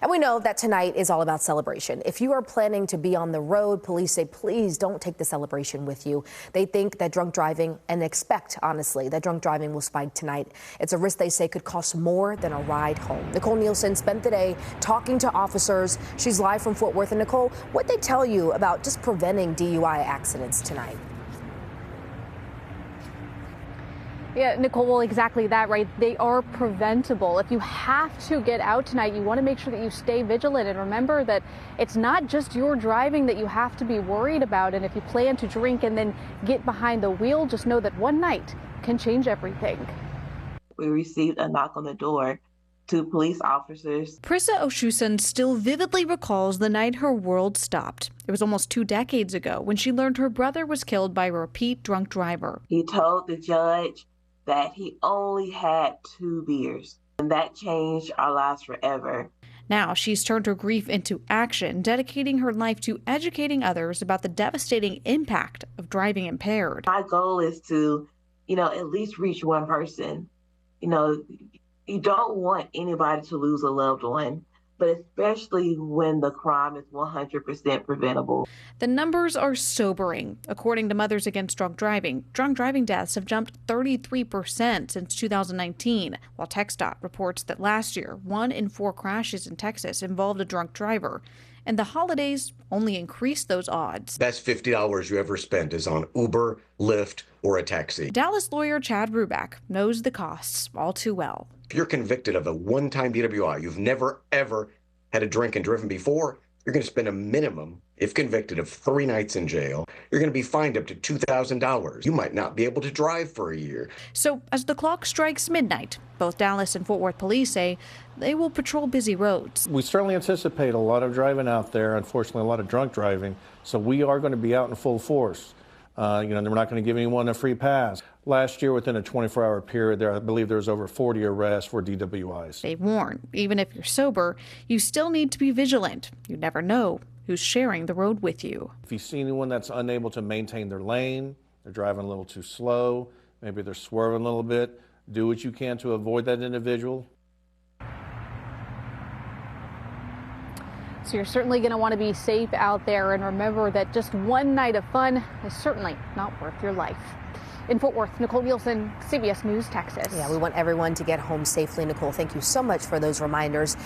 And we know that tonight is all about celebration. If you are planning to be on the road, police say please don't take the celebration with you. They think that drunk driving, and expect, honestly, that drunk driving will spike tonight. It's a risk they say could cost more than a ride home. Nicole Nielsen spent the day talking to officers. She's live from Fort Worth. And Nicole, what they tell you about just preventing DUI accidents tonight? Yeah, Nicole, well, exactly that, right? They are preventable. If you have to get out tonight, you want to make sure that you stay vigilant and remember that it's not just your driving that you have to be worried about. And if you plan to drink and then get behind the wheel, just know that one night can change everything. We received a knock on the door. Two police officers. Prissa Oshuson still vividly recalls the night her world stopped. It was almost 2 decades ago when she learned her brother was killed by a repeat drunk driver. He told the judge that he only had 2 beers, and that changed our lives forever. Now she's turned her grief into action, dedicating her life to educating others about the devastating impact of driving impaired. My goal is to, at least reach one person. You don't want anybody to lose a loved one, but especially when the crime is 100% preventable. The numbers are sobering. According to Mothers Against drunk driving deaths have jumped 33% since 2019, while TxDOT reports that last year, 1 in 4 crashes in Texas involved a drunk driver. And the holidays only increase those odds. Best $50 you ever spent is on Uber, Lyft, or a taxi. Dallas lawyer Chad Ruback knows the costs all too well. If you're convicted of a one-time DWI, you've never, ever had a drink and driven before, you're going to spend a minimum, if convicted, of 3 nights in jail. You're going to be fined up to $2,000. You might not be able to drive for a year. So as the clock strikes midnight, both Dallas and Fort Worth police say they will patrol busy roads. We certainly anticipate a lot of driving out there, unfortunately a lot of drunk driving, so we are going to be out in full force. We're not going to give anyone a free pass. Last year, within a 24-hour period, I believe there was over 40 arrests for DWIs. They warn, even if you're sober, you still need to be vigilant. You never know who's sharing the road with you. If you see anyone that's unable to maintain their lane, they're driving a little too slow, maybe they're swerving a little bit, do what you can to avoid that individual. So you're certainly going to want to be safe out there, and remember that just one night of fun is certainly not worth your life. In Fort Worth, Nicole Nielsen, CBS News, Texas. Yeah, we want everyone to get home safely. Nicole, thank you so much for those reminders.